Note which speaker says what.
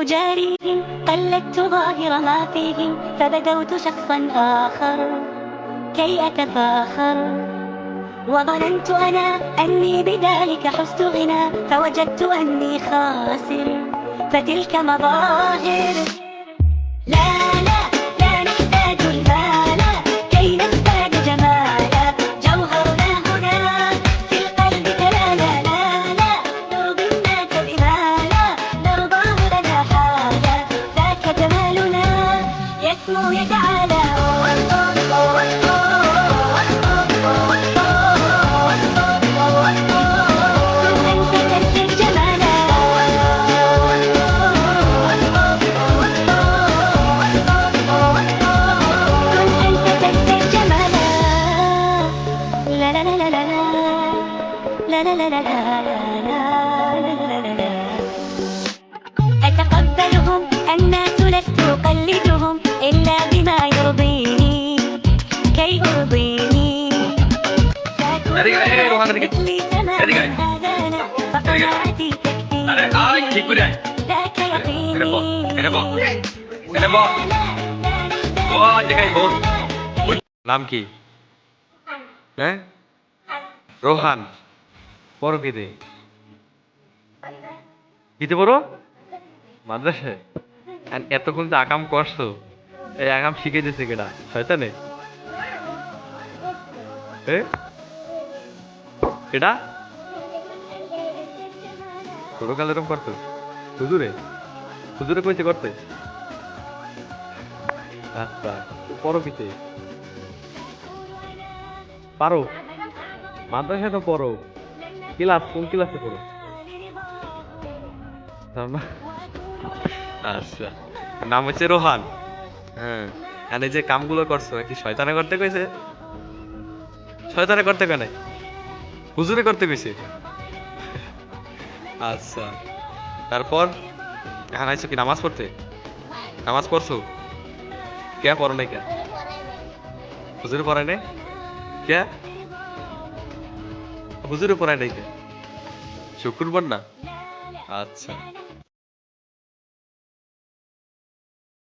Speaker 1: أجاريهم قلدت ظاهر ما فيهم فبدوت شخصا آخر كي أتفاخر وظننت أنا أني بذلك حزت غنى فوجدت أني خاسر فتلك مظاهر لا لا لا نحتاج المال كي نزداد جمالا جوهرنا هنا في القلب كلا لا لا لا نرضي الناس بما لا نرضاه لنا حالا ذاك جمالنا يسمو يتعالى أتقبلهم الناس لست أقلدهم إلا بما يرضيني كي أرضيني مثلي تمام هذا أنا فقناعتي تكفيني ذاك يقيني
Speaker 2: নাম কি? হ্যাঁ, রোহান। পড়ো কিতে? কিতে পড়ো? মাদ্রাসায়। আর এতক্ষণ যে আকাম করছো, এই আকাম শিখে দিছে কেডা? শয়তানে? কেডা? ছোটকাল এরকম করতো? হুজুরে? হুজুরে কইছে করতে? আচ্ছা, পড়ো কিতে? পারো? মাদ্রাসায় তো পড়ো। ক্লাস কোন ক্লাসে পড়ো? আচ্ছা, নাম হচ্ছে রোহান। হ্যাঁ, আর এই যে কামগুলো করছো কি শয়তানে করতে কইছে? শয়তানে করতে কেন? হুজুরে করতে কইছে? আচ্ছা, তারপর এখন আইছো কি নামাজ পড়তে? নামাজ পড়ছো? কে পড়ো নাই কে? হুজুরে পড়ায় নাই? কে? হুজুরে পড়ায় নাই কে? শুক্রবার না? আচ্ছা।